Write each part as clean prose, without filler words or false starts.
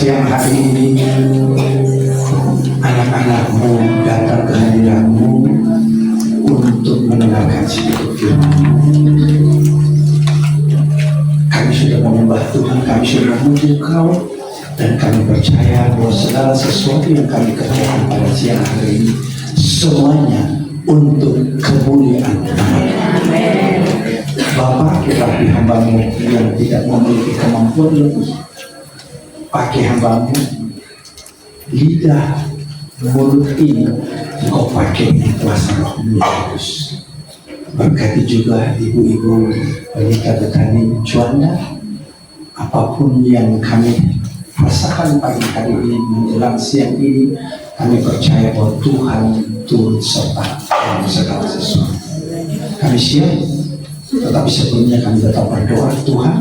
siang hari ini anak-anakmu datang ke hadiratmu untuk mendengarkan sedikit firman. Kami sudah menyembah Tuhan, kami sudah memuji Engkau, dan kami percaya bahwa segala sesuatu yang kami kerjakan pada siang hari ini semuanya untuk kemuliaan nama Tuhan. Bapa, tetapi hamba-Mu yang tidak memiliki kemampuan lebih, pakai hamba-Mu, lidah, mulut ini Engkau pakai kuasa Roh-Mu Kudus. Berkati juga ibu-ibu wanita petani Juanda, apapun yang kami rasakan pagi hari ini menjelang siang ini, kami percaya bahwa Tuhan turut serta dalam segala sesuatu. Kami siap, tetapi sebelumnya kami tetap berdoa. Tuhan,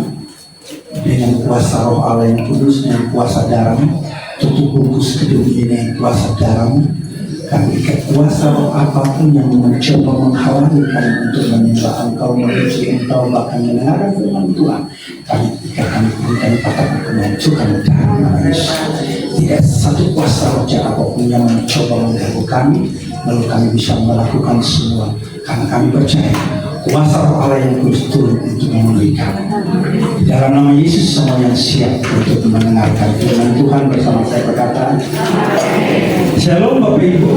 dengan kuasa Roh Allah yang kudus, dengan kuasa darah-Mu, tutup bungkus gedung ini dengan kuasa darah-Mu. Kami ikat kuasa roh apapun yang mencoba menghalangi kami untuk menyembah Engkau, memuji Engkau, bahkan mendengarkan firman Tuhan. Kami ikat, kami patahkan, kami hancurkan dalam nama Yesus. Tidak satu kuasa roh jahat apapun yang mencoba mengganggu kami, lalu kami bisa melakukan semua, karena kami percaya kuasa Roh Allah yang kudus turun untuk memenuhi kami. Di dalam nama Yesus, semua yang siap untuk mendengarkan firman Tuhan bersama saya berkata, Shalom Bapak Ibu.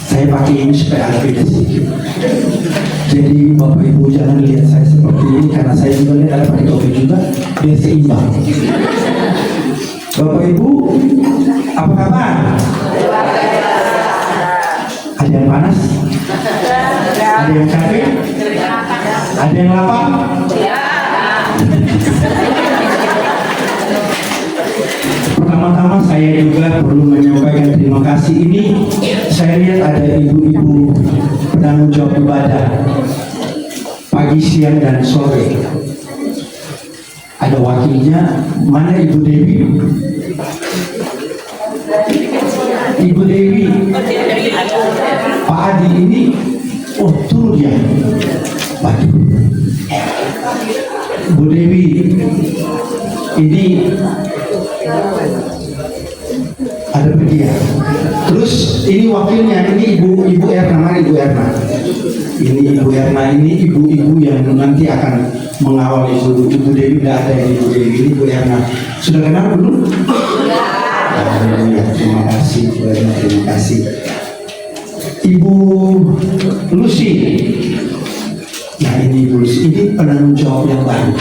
Saya pakai ini supaya ada beda sedikit. Jadi Bapak Ibu jangan lihat saya seperti ini, karena saya juga lihat ada pakai topi juga, biar seimbang. Bapak Ibu, apa kabar? Ada yang panas? Ada yang capek? Ada yang lapar? Pertama-tama saya juga perlu menyampaikan terima kasih. Ini saya lihat ada ibu-ibu penanggung jawab ibadah pagi, siang, dan sore. Ada wakilnya, mana Ibu Dewi? Ibu Dewi, Pak Adi ini, oh turun ya, waduh. Bu Dewi, ini ada dia. Terus ini wakilnya, ini Ibu Erna, mana Ibu Erna? Ini Ibu Erna, ini ibu-ibu yang nanti akan mengawal Ibu Dewi. Tidak ada yang Ibu Dewi, ini Ibu Erna. Sudah kenal belum? Terima kasih, terima kasih. Ibu Lucy. Nah ini Ibu Lucy, ini penanggung jawab yang baru.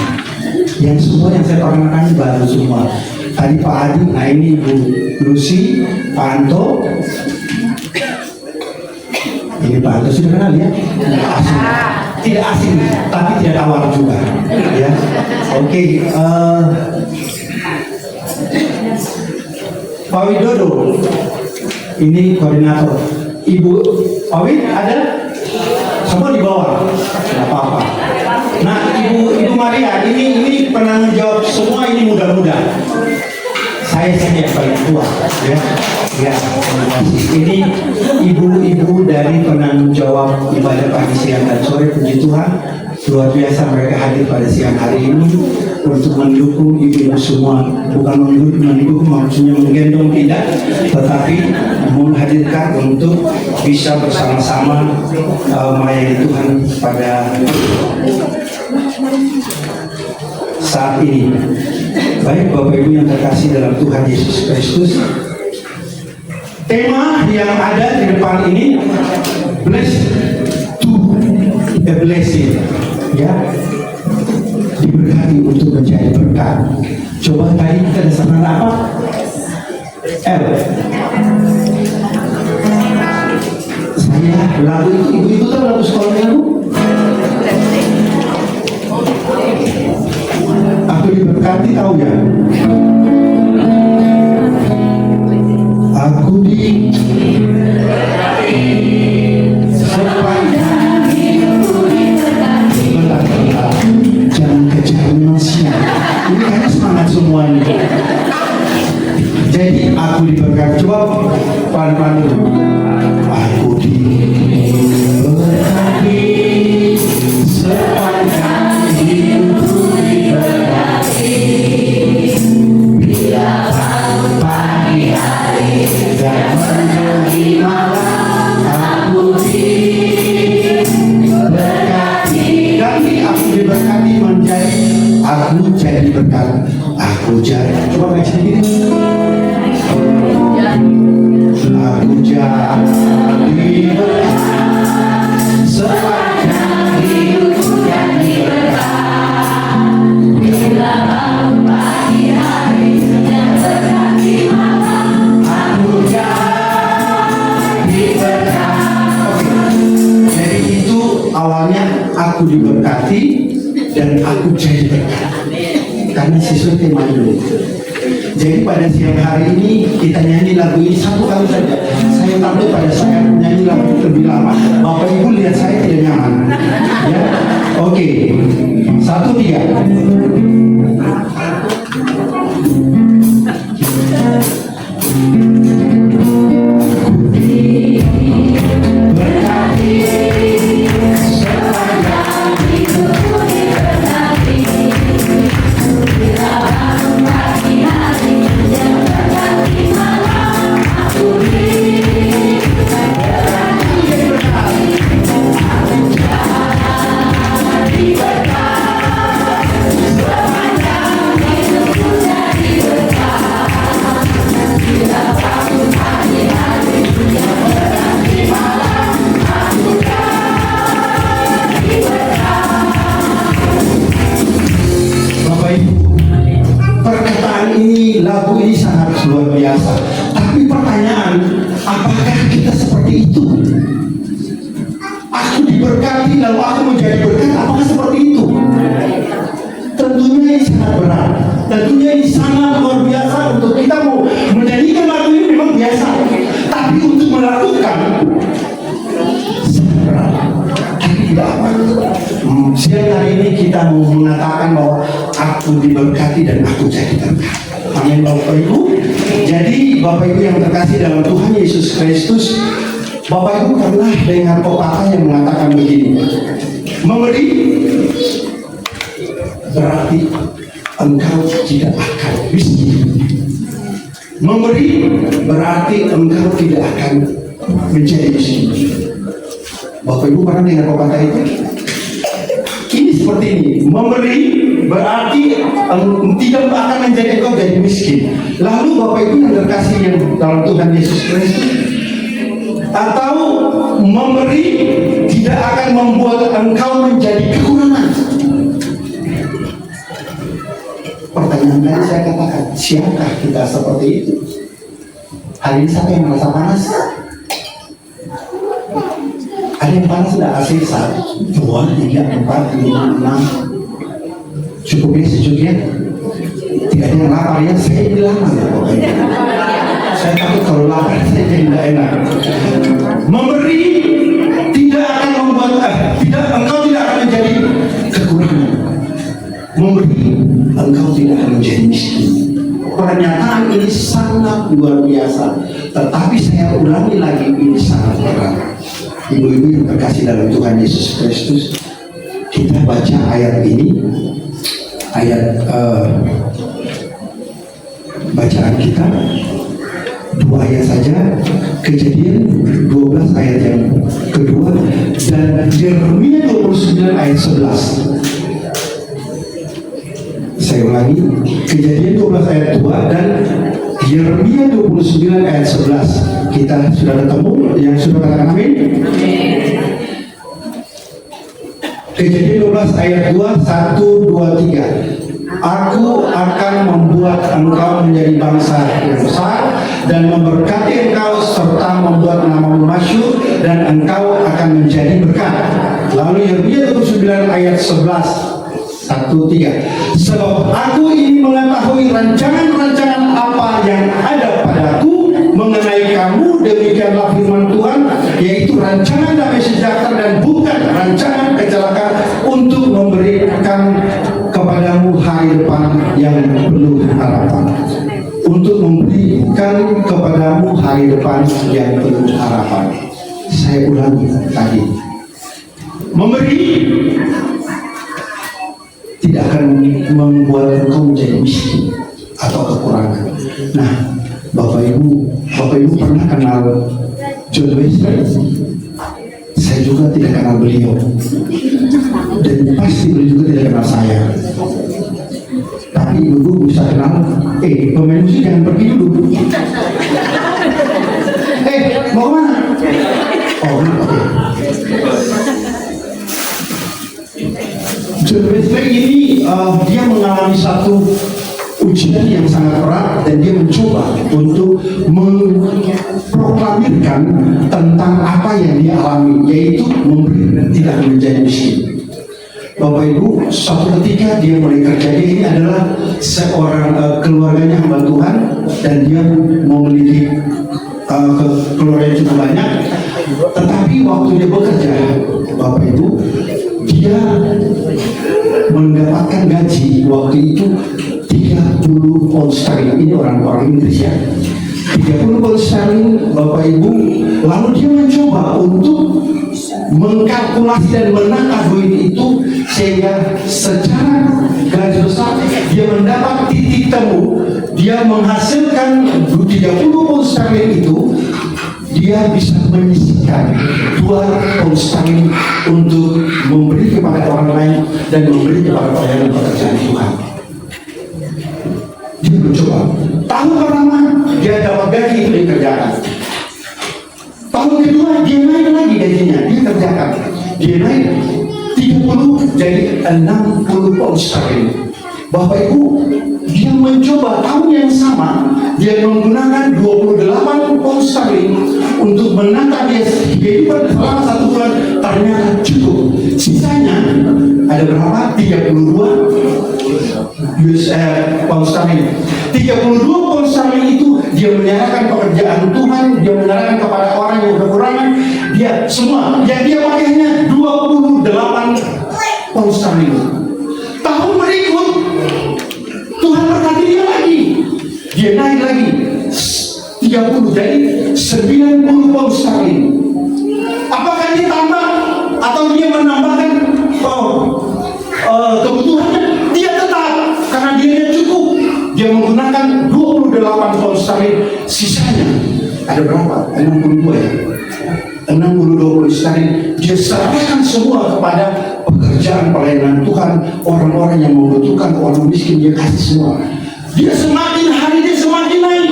Yang semua yang saya perkenalkan baru semua. Tadi Pak Adi, nah ini Ibu Lucy, Pak Anto. Ini Pak Anto sudah kenal ya? Tidak asing, tapi tidak awal juga. Ya, oke. Pak Widodo, ini koordinator. Ibu Awi ada? Semua di bawah, tidak apa-apa. Nah, Ibu Maria, ini penanggung jawab semua, ini muda-muda. Saya saja yang paling tua, ya. Ya, terima kasih. Ini ibu-ibu dari penanggung jawab ibadah pagi, siang, dan sore. Puji Tuhan, luar biasa mereka hadir pada siang hari ini untuk mendukung ibu-ibu semua. Bukan mendukung maksudnya menggendong, tidak, tetapi menghadirkan untuk bisa bersama-sama melayani Tuhan pada saat ini. Baik Bapak Ibu yang terkasih dalam Tuhan Yesus Kristus, tema yang ada di depan ini, blessed to a blessing, ya, diberkati untuk menjadi berkat. Coba tadi kita dasarkan apa? L. Saya lagu itu, ibu-ibu tahu lagu sekolahnya Bu? Aku diberkati, tahu ya? Aku diberkati sepanjang hidupku diberkati. Jangan kejar manusia. Ini kayaknya semangat semua ini. Jadi aku diberkati. Coba pelan-pelan dulu. Aku diberkati sepanjang hidupku diberkati. jadi berkat, aku jadi. Coba baca sedikit. Aku jadi berkat, sepanjang hidupku jadi berkat. Bila bangun pagi hari dan berkati malam, aku jadi berkat. Jadi itu awalnya aku diberkati dan aku jadi berkat. Karena sesuai tema dulu. Jadi pada siang hari ini kita nyanyi lagu ini satu kali saja. Saya takut pada saya nyanyi lagu itu lebih lama, Bapak Ibu lihat saya tidak nyaman. Ya, oke. 1, 3. Lagu ini sangat luar biasa. Tapi pertanyaan, apakah kita seperti itu? Aku diberkati lalu aku menjadi berkat, apakah seperti itu? Tentunya ini sangat berat. Tentunya ini sangat luar biasa. Untuk kita mau menyanyikan lagu ini memang biasa, tapi untuk melakukan sangat berat. Tapi tidak apa. Siang hari ini kita mau mengatakan bahwa aku diberkati dan aku jadi berkat. Amin Bapak Ibu. Jadi Bapak Ibu yang terkasih dalam Tuhan Yesus Kristus, Bapak Ibu pernah dengar pepatah yang mengatakan begini, memberi berarti engkau tidak akan miskin. Memberi berarti engkau tidak akan menjadi miskin. Bapak Ibu pernah dengar pepatah itu? Ini seperti ini, memberi berarti tidak akan menjadi engkau jadi miskin. Lalu Bapak Ibu yang terkasih yang dalam Tuhan Yesus Kristus, atau memberi tidak akan membuat engkau menjadi kekurangan. Pertanyaan tadi saya katakan, siapkah kita seperti itu? Hari ini siapa yang merasa panas? Ada yang panas sudah AC 1, 2, 3, 4, 5, 6. Cukupnya secukupnya. Tidak ada yang lapar ya, saya ini lapar ya pokoknya. Saya takut kalau lapar saya jadi tidak enak. Memberi tidak akan membuat engkau tidak akan menjadi kekurangan. Memberi engkau tidak akan menjadi miskin. Pernyataan ini sangat luar biasa. Tetapi saya ulangi lagi, ini sangat berat. Ibu-ibu yang terkasih dalam Tuhan Yesus Kristus, kita baca ayat ini, ayat bacaan kita 2 ayat saja, Kejadian 12 ayat yang kedua dan Yeremia 29 ayat 11. Saya ulangi, Kejadian 12 ayat 2 dan Yeremia 29 ayat 11. Kita sudah ketemu, yang sudah katakan amin? Kejadian 12 ayat 2, 1, 2, 3. Aku akan membuat engkau menjadi bangsa yang besar dan memberkati engkau serta membuat namamu masyhur dan engkau akan menjadi berkat. Lalu Yeremia 29 ayat 11. 1, 3. Sebab aku ini mengetahui rancangan-rancangan apa yang ada padaku mengenai kamu, demikianlah firman Tuhan, yaitu rancangan damai sejahtera dan bukan rancangan kecelakaan, untuk memberikan kepadamu hari depan yang penuh harapan. Untuk memberikan kepadamu hari depan yang penuh harapan. Saya ulangi tadi, memberi tidak akan membuat engkau menjadi miskin atau kekurangan. Nah, Bapak Ibu pernah kenal John Wesley? Saya juga tidak kenal beliau, dan pasti beliau juga tidak kenal saya. nanti ibu bisa kenal. Pemain musik jangan pergi dulu. Mau kemana? Oh, oke. John Wesley ini dia mengalami satu ujian yang sangat berat dan dia mencoba untuk memproklamirkan tentang apa yang dia alami, yaitu memberi dan tidak menjadi miskin. Bapak Ibu, suatu ketika dia mulai kerja. Ini adalah seorang keluarganya hamba Tuhan dan dia memiliki keluarga yang cukup banyak. Tetapi waktu dia bekerja, Bapak Ibu, dia mendapatkan gaji waktu itu 30 pound sterling. Ini orang-orang Inggris ya. 30 pound sterling, Bapak Ibu. Lalu dia mencoba untuk mengkalkulasi dan menakar duit itu sehingga secara garis besar dia mendapat titik temu. Dia menghasilkan 30 pound sterling itu, dia bisa menyisihkan 2 pound sterling untuk memberi kepada orang lain dan memberi kepada pelayanan pekerjaan Tuhan. Dia mencoba. Tahun pertama dia dapat gaji itu dikerjakan. Tahun kedua dia naik lagi gajinya, dia kerjakan. Dia naik 30 jadi 60 pound sterling. Bapak Ibu, dia mencoba tahun yang sama, dia menggunakan 28 pound sterling untuk menata dia kehidupan selama 1 bulan, ternyata cukup. Sisanya ada berapa? 32 pound sterling. 32 pound sterling itu dia menyerahkan pekerjaan Tuhan, dia menyerahkan kepada orang yang kekurangan. Dia semua yang dia pakainya 28 pound sterling. Tahun berikut Tuhan berkati dia lagi, dia naik lagi 30 jadi 90 pound sterling. Apakah dia tambah atau dia menambahkan kebutuhannya? Dia tetap, karena dia cukup. Dia menggunakan 28 pound sterling. Sisanya ada berapa? 62 ya. 62 pound sterling. Dia serahkan semua kepada pekerjaan pelayanan Tuhan, orang-orang yang membutuhkan, orang miskin dia kasih semua. Dia semakin hari dia semakin naik.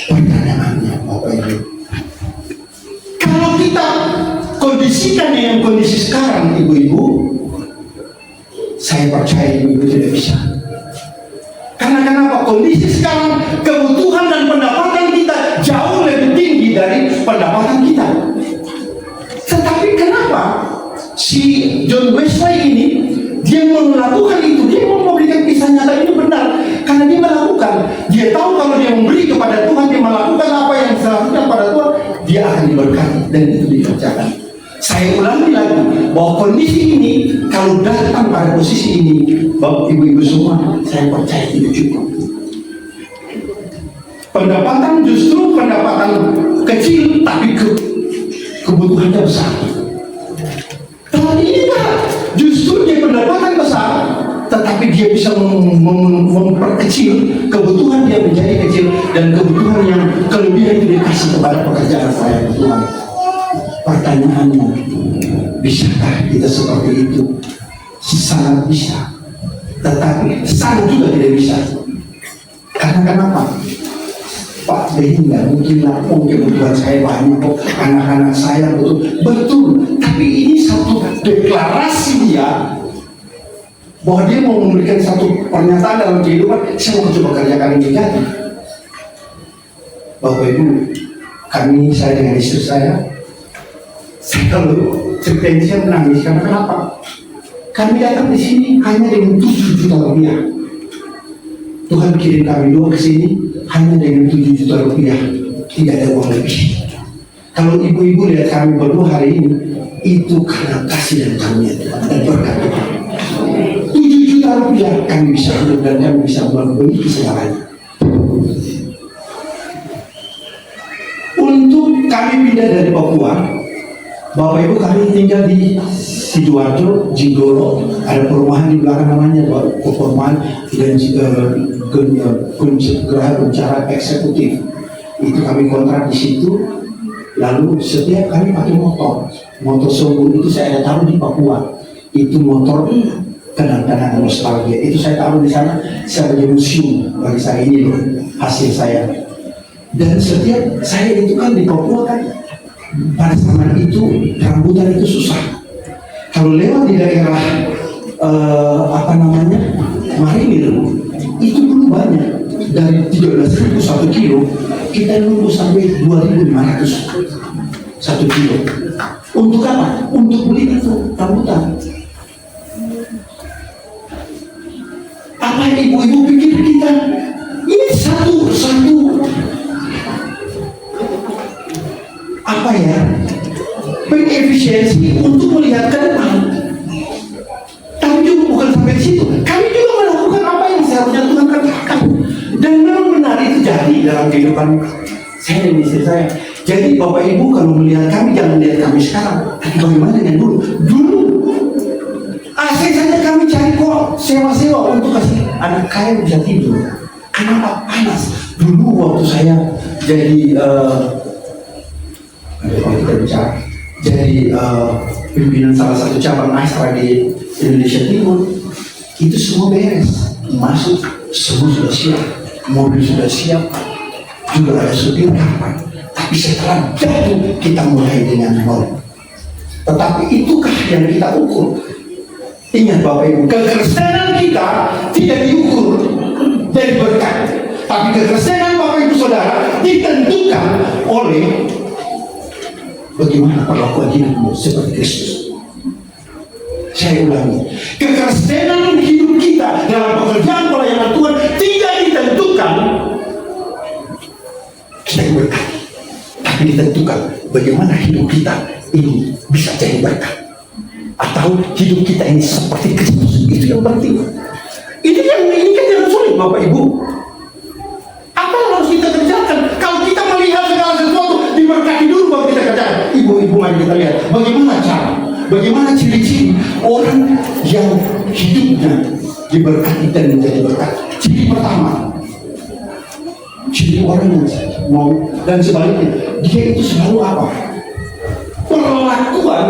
Pertanyaannya Bapak Ibu, kalau kita kondisikan yang kondisi sekarang, ibu-ibu, saya percaya ibu tidak bisa. Karena kenapa? Kondisi sekarang kebutuhan dan pendapatan kita jauh lebih tinggi dari pendapatan kita. Tetapi kenapa si John Wesley ini dia melakukan itu? Dia mau memberikan kisah nyata ini benar karena dia melakukan. Dia tahu kalau dia memberi kepada Tuhan, dia melakukan apa yang dilakukan pada Tuhan, dia akan diberkati dan itu dikerjakan. Saya ulangi lagi bahwa kondisi ini kalau datang pada posisi ini, Bapak Ibu-ibu semua, saya percaya tidak cukup. Pendapatan justru pendapatan kecil tapi kebutuhannya besar. Tapi ini kan justru dia pendapatan besar, tetapi dia bisa memperkecil kebutuhan dia menjadi kecil dan kebutuhan yang kelebihan itu dikasih kepada pekerjaan saya Tuhan. Pertanyaannya, bisakah kita seperti itu? Sangat bisa, tetapi sangat juga tidak bisa. Karena kenapa? Pak Behi nggak mungkin lapung kebutuhan saya banyak kok, anak-anak saya betul. Tapi ini satu deklarasi dia bahwa dia mau memberikan satu pernyataan dalam kehidupan. Saya mau coba kerjakan ini jadi. Bapak Ibu, saya dengan istri saya kalau cerita ini saya menangis. Karena kenapa? Kami datang di sini hanya dengan 7 juta rupiah. Tuhan kirim kami doa ke sini hanya dengan 7 juta rupiah, tidak ada uang lebih. Kalau ibu-ibu lihat kami berdua hari ini, itu karena kasih dan karunia Tuhan dan berkat Tuhan. 7 juta rupiah kami bisa hidup dan kami bisa membeli segalanya. Untuk kami pindah dari Papua, Bapak Ibu kami tinggal di Sidoarjo, Jinggolo, ada perumahan di belakang namanya perumahan dan Geraha Pencara Eksekutif. Itu kami kontrak di situ. Lalu setiap kami pakai motor Songgo itu saya ada taruh di Papua. Itu motor kenang-kenangan nostalgia. Itu saya taruh di sana sebagai museum bagi saya. Ini loh hasil saya. Dan setiap saya itu kan di Papua kan, pada zaman itu rambutan itu susah. Kalau lewat di daerah Marinir itu dulu banyak, dari 13.000 1 kilo kita nunggu sampai 2.500 1 kilo. Untuk apa? Untuk beli itu rambutan. Apa ibu-ibu pikir kita ini satu pengefisiensi untuk melihat ke depan? Tapi juga bukan sampai di situ. Kami juga melakukan apa yang seharusnya Tuhan katakan. Dan memang benar itu jadi dalam kehidupan saya dan istri saya. Jadi Bapak Ibu kalau melihat kami, jangan melihat kami sekarang, tapi bagaimana dengan dulu? Dulu AC saja kami cari kok sewa-sewa untuk kasih anak kaya bisa tidur. Kenapa? Panas. Dulu waktu saya jadi kalau kita bicara jadi pimpinan salah satu cabang Astra di Indonesia Timur, itu semua beres, masuk semua sudah siap, mobil sudah siap, juga ada supir kapal. Tapi setelah jatuh kita mulai dengan nol. Tetapi itukah yang kita ukur? Ingat Bapak Ibu, kekristenan kita tidak diukur dari berkat, tapi kekristenan Bapak Ibu Saudara ditentukan oleh bagaimana perlakuan hidupmu seperti Kristus. Saya ulangi, kekristenan hidup kita dalam pekerjaan pelayanan Tuhan tidak ditentukan kita berkat, tapi ditentukan bagaimana hidup kita ini bisa jadi berkat, atau hidup kita ini seperti Kristus. Itu yang penting. Ini kan yang sulit Bapak Ibu. Apa yang harus kita kerjakan? Kalau kita melihat segala sesuatu diberkati dulu baru kita kerjakan. Ibu-ibu mari kita lihat bagaimana cara, bagaimana ciri-ciri orang yang hidupnya diberkati dan menjadi berkat. Ciri pertama, ciri orang yang mau, dan sebaliknya dia itu selalu apa? Perlakuan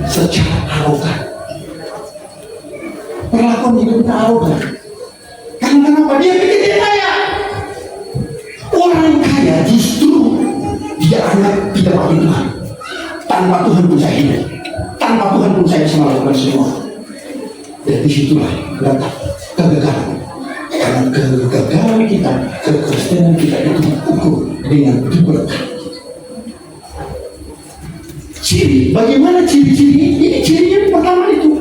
secara arogan. Perlakuan hidupnya arogan. Karena kenapa? Dia pikir dia kaya. Orang kaya justru dia anggap tidak pakai Tuhan. Tanpa Tuhan pun saya hidup, tanpa Tuhan pun saya bisa melakukan semua. Dan disitulah letak kegagalan. Karena kegagalan kita, kekristenan kita itu diukur dengan diberkati. Ciri, bagaimana ciri-ciri? Ini ciri yang pertama itu.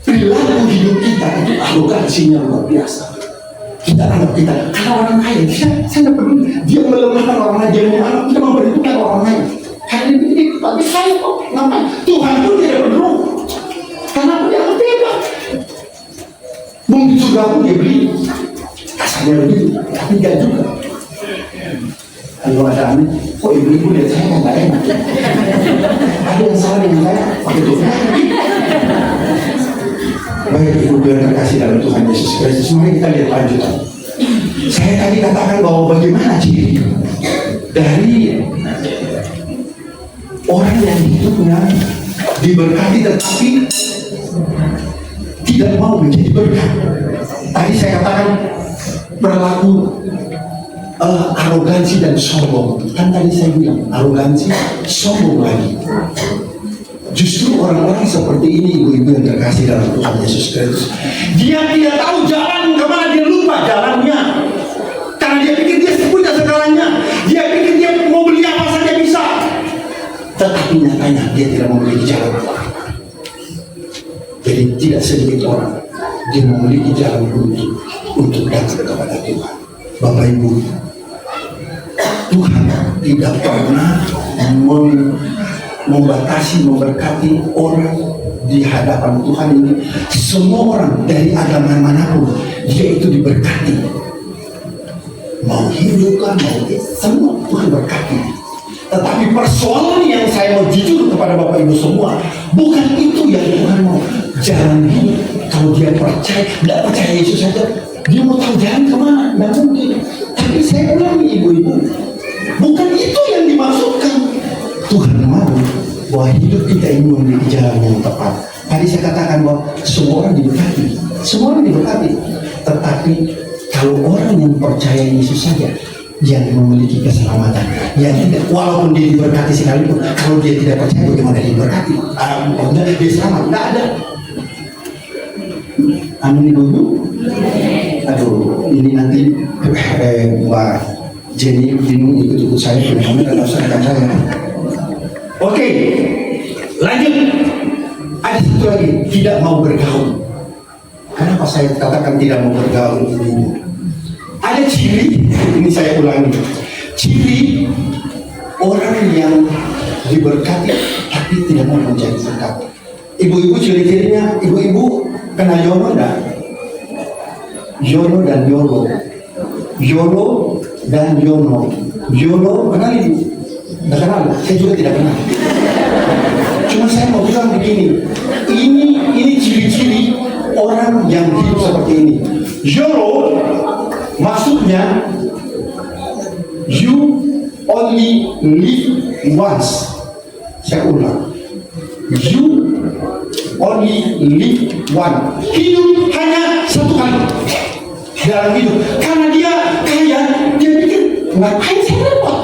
Perilaku hidup kita itu arogansinya luar biasa. Kita anggap kita, karena orang kaya, saya tidak peduli. Dia melemahkan orang lain, dia menganggap kita memperhitungkan orang lain. Karena dia tapi saya kok ngapain? Tuhan pun tidak peduli. Karena dia hebat. Mungkin surga pun dia beli. Kasarnya begitu, tapi tidak juga. Kalau ada aneh, kok ibu-ibu lihat saya nggak enak. Ada yang salah dengan saya, pakai Tuhan. Baik ibu biar terkasih dalam Tuhan Yesus Kristus, mari kita lihat lanjutan. Saya tadi katakan bahwa bagaimana ciri dari orang yang hidupnya diberkati tetapi tidak mau menjadi berkat. Tadi saya katakan berlaku arogansi dan sombong. Kan tadi saya bilang arogansi, sombong lagi. Justru orang-orang seperti ini ibu-ibu yang terkasih dalam Tuhan Yesus Kristus, dia tidak tahu jalan kemana, dia lupa jalannya. Karena dia pikir dia punya segalanya, dia pikir dia mau beli apa saja bisa. Tetapi nyatanya dia tidak memiliki jalan apa-apa. Jadi tidak sedikit orang dia memiliki jalan untuk datang kepada Tuhan. Bapak Ibu, Tuhan tidak pernah membatasi, memberkati orang di hadapan Tuhan ini. Semua orang dari agama manapun dia itu diberkati. Mau hiduplah, mau semua Tuhan berkati. Tetapi persoalan yang saya mau jujur kepada Bapak Ibu semua, bukan itu yang Tuhan mau. Jalan hidup, kalau dia percaya, tidak percaya Yesus saja, dia mau tahu jalan kemana, tidak mungkin. Tapi saya ulangi ibu-ibu, bukan itu yang dimaksudkan. Tuhan mau bahwa hidup kita ini memiliki jalan yang tepat. Tadi Tadi saya katakan bahwa semua orang diberkati, semua orang diberkati. Tetapi kalau orang yang percaya Yesus saja yang memiliki keselamatan, yang tidak, walaupun dia diberkati sekalipun, kalau dia tidak percaya bagaimana dia diberkati? Dia selamat, nggak ada. Amin ibu. Aduh, ini nanti Mbak Jenny bingung ikut saya, karena kalau serahkan saya. Oke, lanjut. Ada satu lagi, tidak mau bergaul. Kenapa saya katakan tidak mau bergaul ini? Ada ciri, ini saya ulangi, ciri orang yang diberkati tapi tidak mau menjadi berkat. Ibu-ibu ciri-cirinya, ibu-ibu kenal Yono enggak? Yono dan Yolo, Yolo dan Yono. Yolo kenal ibu? Tidak kenal, saya juga tidak kenal. Cuma saya mau bilang begini, ini ciri-ciri orang yang hidup seperti ini. Yolo maksudnya you only live once. Saya ulang, you only live once. Hidup hanya satu kali dalam hidup. Karena dia kaya, dia pikir ngapain saya repot?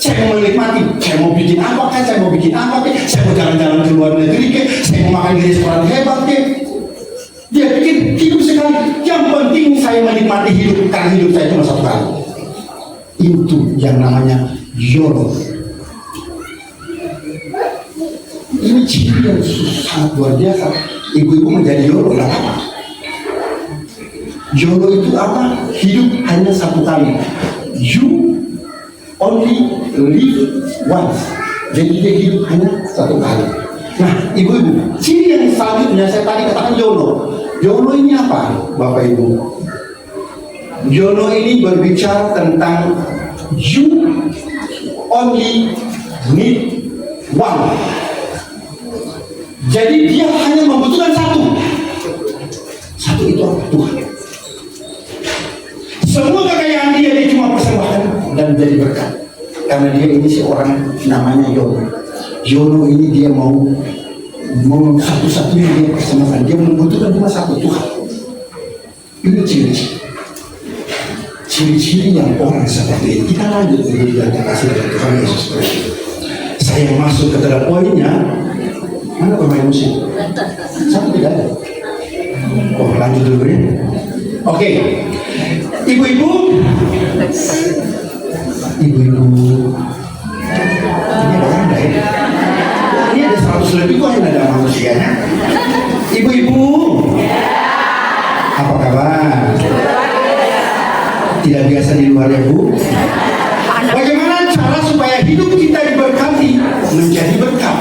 Saya mau menikmati, saya mau bikin apa kan, saya mau bikin apa kan, saya mau jalan-jalan ke luar negeri kan, saya mau makan di restoran hebat kan. Dia pikir hidup sekali, yang penting saya menikmati hidup, karena hidup saya cuma satu kali. Itu yang namanya YOLO. Ini ciri yang sangat luar biasa. Ibu-ibu menjadi YOLO lah apa? YOLO itu apa? Hidup hanya satu kali. You only live once. Jadi dia hidup hanya satu kali. Nah, ibu-ibu, ciri yang selanjutnya saya tadi katakan YOLO. YOLO ini apa, Bapak Ibu? YOLO ini berbicara tentang you only need one. Jadi dia hanya membutuhkan satu. Satu itu apa? Tuhan. Semua kekayaan dia cuma persembahkan dan jadi berkat. Karena dia ini seorang namanya Yono. Yono ini dia mau satu-satunya dia persembahkan. Dia membutuhkan cuma satu, Tuhan. Ini ciri-ciri yang orang seperti ini. Kita lanjut dengan kasih dari Tuhan Yesus Kristus. Saya masuk ke dalam poinnya. Mana pemain musik? Satu tidak ada. Oh, lanjut dulu ya. Oke. Ibu-ibu, ini ada orang lain. Ini ada 100 lebih kok yang ada manusianya. Ibu-ibu, apa kabar? Tidak biasa di luar ya Bu? Bagaimana cara supaya hidup kita diberkati menjadi berkat?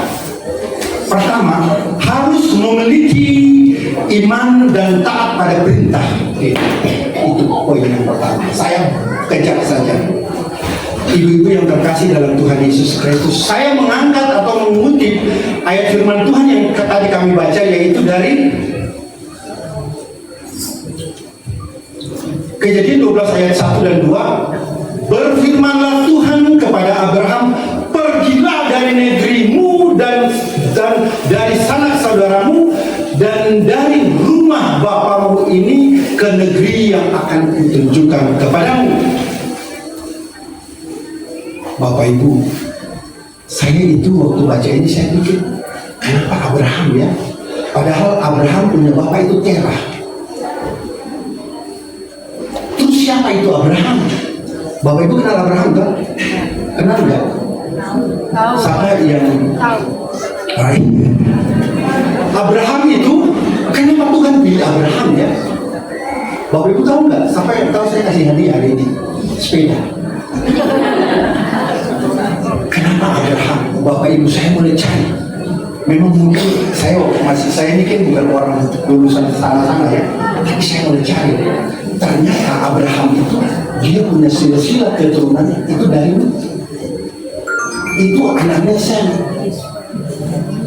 Pertama, harus memiliki iman dan taat pada perintah. Itu poin yang pertama. Saya kejar saja. Ibu-ibu yang terkasih dalam Tuhan Yesus Kristus, saya mengangkat atau mengutip ayat firman Tuhan yang tadi kami baca, yaitu dari Kejadian 12 ayat 1 dan 2. Berfirmanlah Tuhan kepada Abraham, pergilah dari negerimu dan dari sanak saudaramu dan dari rumah bapamu ini ke negeri yang akan kutunjukkan kepadamu. Bapak Ibu, saya itu waktu baca ini saya pikir, kenapa Abraham ya? Padahal Abraham punya bapak itu Terah. Terus siapa itu Abraham? Bapak Ibu kenal Abraham kan? Kenal nggak? Siapa yang baik? Abraham itu, kenapa Tuhan pilih Abraham ya? Bapak Ibu tahu nggak? Siapa yang tahu saya kasih hadiah hari ini? Sepeda. Kenapa Abraham? Bapak Ibu, saya mulai cari. Memang mungkin saya ini kan bukan orang lulusan sana-sana ya, tapi saya mulai cari. Ternyata Abraham itu dia punya silsilah keturunan itu dari itu anaknya Sem,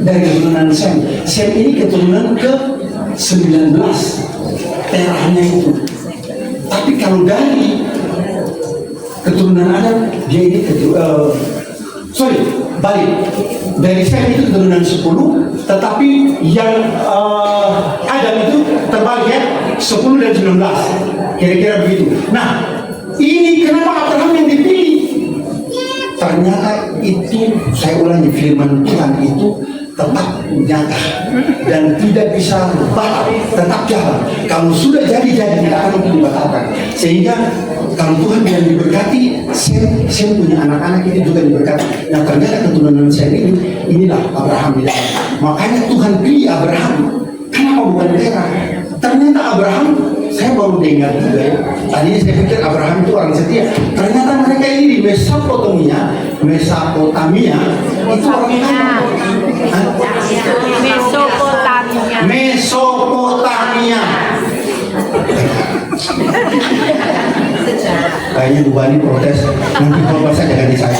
dari keturunan Sem. Sem ini keturunan ke 19, Terahnya itu. Tapi kalau dari keturunan Adam, dia ini balik. Dari Sem itu keturunan 10, tetapi yang Adam itu terbalik ya, 10 dan 19. Kira-kira begitu. Nah, ini kenapa Abraham yang dipilih? Ternyata itu, saya ulangi, firman Tuhan itu tetap nyata dan tidak bisa batal, tetap jalan. Kalau sudah jadi tidak akan mungkin dibatalkan. Sehingga kalau Tuhan yang diberkati, Sem punya anak-anak ini juga diberkati. Nah, ternyata keturunan Sem ini, inilah Abraham di dalam. Makanya Tuhan pilih Abraham. Kenapa bukan Terah? Ternyata Abraham, saya baru dengar juga ya. Tadinya saya pikir Abraham itu orang setia. Ternyata mereka ini di Mesopotamia itu orang kaya. Mesopotamia. Kayaknya Bu Bani protes. Nanti kalau saya ganti saya.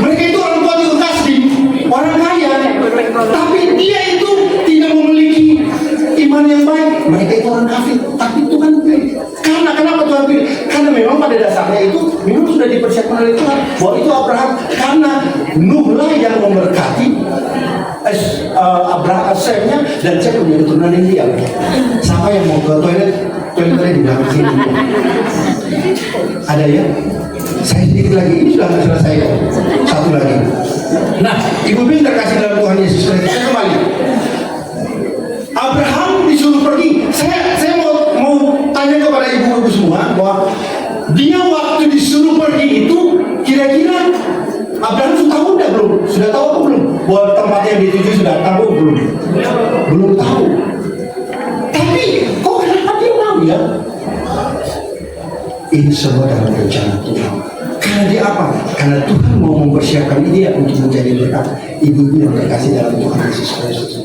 Mereka itu orang tua di Kasdim, orang kaya. Tapi dia itu tidak memiliki iman yang baik. Mereka itu orang kafir. Tapi Tuhan pilih. Kenapa Tuhan pilih? Karena memang pada dasarnya itu memang sudah dipersiapkan oleh Tuhan bahwa itu Abraham. Karena Nuh lah yang memberkati Abraham, Semnya, dan Sem punya keturunan yang dia. Siapa yang mau ke toilet di belakang sini? Ada ya? Saya sedikit lagi, ini sudah nggak selesai kok. Satu lagi. Nah, Ibu Bin terkasih dalam Tuhan Yesus Kristus. Saya kembali. Abraham disuruh pergi. Saya mau tanya kepada ibu-ibu semua bahwa dia waktu disuruh pergi itu kira-kira Abraham sudah tahu enggak belum? Sudah tahu atau belum? Bahwa tempat yang dituju sudah tahu belum? Belum tahu. Tapi kok kenapa dia tahu ya? Ini semua dalam rencana Tuhan. Karena dia apa? Karena Tuhan mau mempersiapkan dia untuk menjadi berkat. Ibu-ibu yang terkasih dalam Tuhan Yesus Kristus.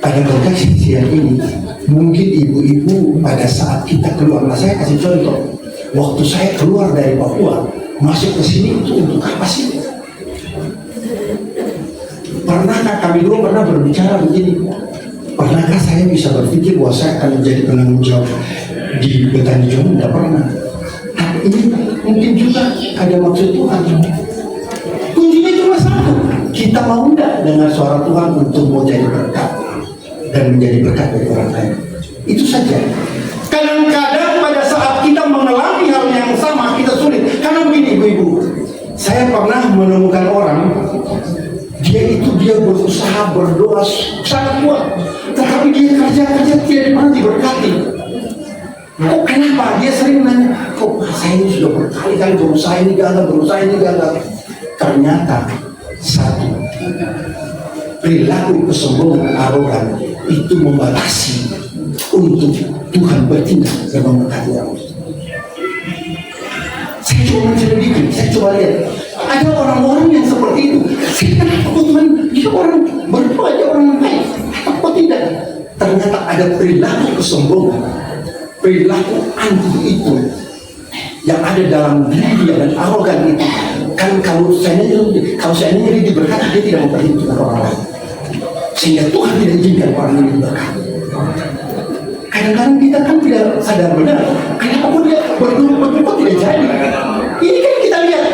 Pada konteks siang ini, mungkin ibu-ibu pada saat kita keluar, nah saya kasih contoh, waktu saya keluar dari Papua, masuk ke sini itu untuk apa sih? Pernahkah kami dulu pernah berbicara begini? Pernahkah saya bisa berpikir bahwa saya akan menjadi penanggung jawab di Betani Jombang? Tidak pernah. Tapi ini mungkin juga ada maksud Tuhan. Kuncinya cuma satu, kita mau enggak dengar suara Tuhan untuk mau jadi berkat dan menjadi berkat bagi orang lain. Itu saja. Kadang-kadang pada saat kita mengalami hal yang sama, kita sulit. Karena begini ibu-ibu, saya pernah menemukan orang, dia berusaha berdoa sangat kuat, tetapi dia kerja tidak pernah diberkati. Kok kenapa? Dia sering nanya, kok saya ini sudah berkali-kali berusaha ini gagal. Ternyata satu, perilaku kesombongan arogan itu membatasi untuk Tuhan bertindak dan memberkati orang. Saya coba menyelidiki, saya coba lihat ada orang-orang yang seperti itu. Kenapa Tuhan dia orang berdoa, dia orang baik, apa tidak? Ternyata ada perilaku kesombongan, perilaku anti itu yang ada dalam diri dia dan arogan itu. Kan kalau saya ini diberkati, dia tidak memperhitungkan orang lain, sehingga Tuhan tidak izinkan orang ini diberkati. Kadang-kadang kita kan tidak sadar benar, kenapa pun dia berdoa tidak jadi. Ini kan kita lihat.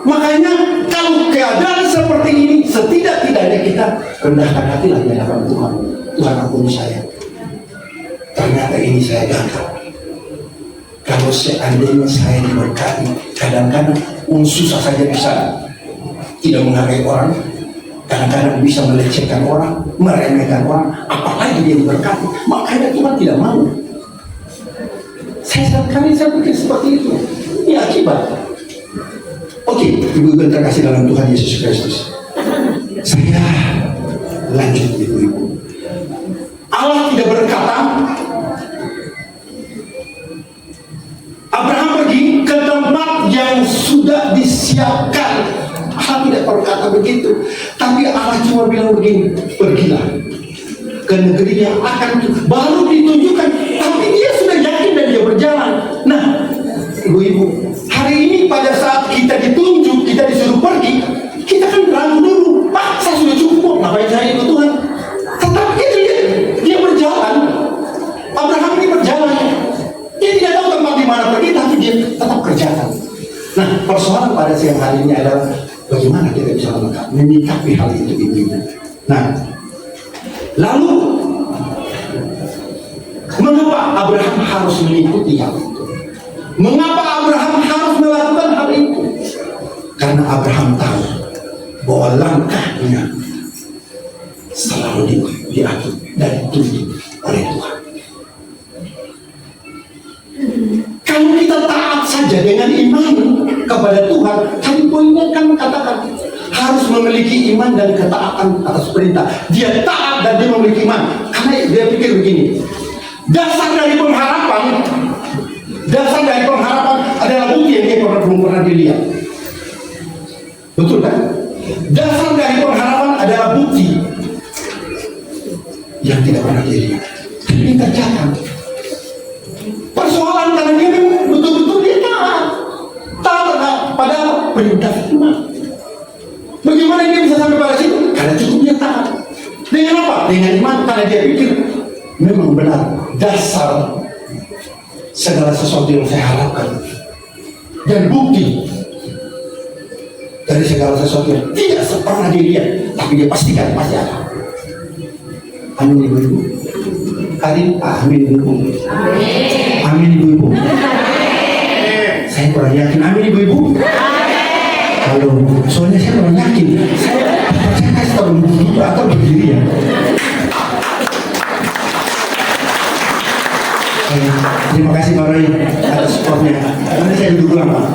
Makanya kalau keadaan seperti ini, setidak-tidaknya kita rendahkan hatilah di hadapan Tuhan. Tuhan, ampuni saya. Ternyata ini saya gagal. Kalau seandainya saya diberkati, kadang-kadang susah saja bisa tidak menghargai orang, kadang-kadang bisa melecehkan orang, meremehkan orang, apalagi dia diberkati. Makanya Tuhan tidak mau. Saya pikir seperti itu. Ini akibat. Oke, ibu-ibu yang terkasih dalam Tuhan Yesus Kristus, saya lanjut ibu-ibu. Allah tidak berkata, Abraham pergi ke tempat yang sudah disiapkan. Allah tidak berkata begitu, tapi Allah cuma bilang begini, pergilah ke negeri yang akan baru ditunjukkan. Tapi dia sudah yakin dan dia berjalan. Nah, ibu-ibu, hari ini pada saat kita ditunjuk, kita disuruh pergi, kita kan ragu dulu. Pak, saya sudah cukup, ngapain saya ikut Tuhan? Tetapi dia berjalan. Abraham ini berjalan. Dia tidak tahu tempat di mana pergi, tapi dia tetap kerjakan. Nah, persoalan pada siang hari ini adalah bagaimana kita bisa menyikapi hal itu ibu-ibu. Nah, lalu mengapa Abraham harus mengikuti hal itu? Mengapa Abraham harus melakukan hal itu? Karena Abraham tahu bahwa langkahnya selalu diatur dan dituntun oleh Tuhan. Kalau kita taat saja dengan iman kepada Tuhan, tadi poinnya kan katakan harus memiliki iman dan ketaatan atas perintah. Dia taat dan dia memiliki iman, karena dia pikir begini, dasar dari pengharapan adalah bukti yang dia belum pernah dilihat. Betul kan? Dasar dari pengharapan adalah bukti yang tidak pernah dilihat. Ini kerjakan. Persoalan karena dia memang betul-betul dia taat pada perintah Tuhan. Bagaimana dia bisa sampai pada situ? Karena cukup dia taat. Dengan apa? Dengan iman, karena dia pikir memang benar dasar segala sesuatu yang saya harapkan dan bukti dari segala sesuatu yang tidak pernah dilihat, tapi dia pastikan pasti ada. Amin ibu-ibu. Hari amin ibu-ibu. Amin ibu-ibu. Saya kurang yakin. Amin ibu-ibu. Kalau soalnya saya kurang yakin. Saya kasih tahu ibu atau berdiri ya. Terima kasih Pak Roy atas supportnya. Nanti saya duduk dulu Pak.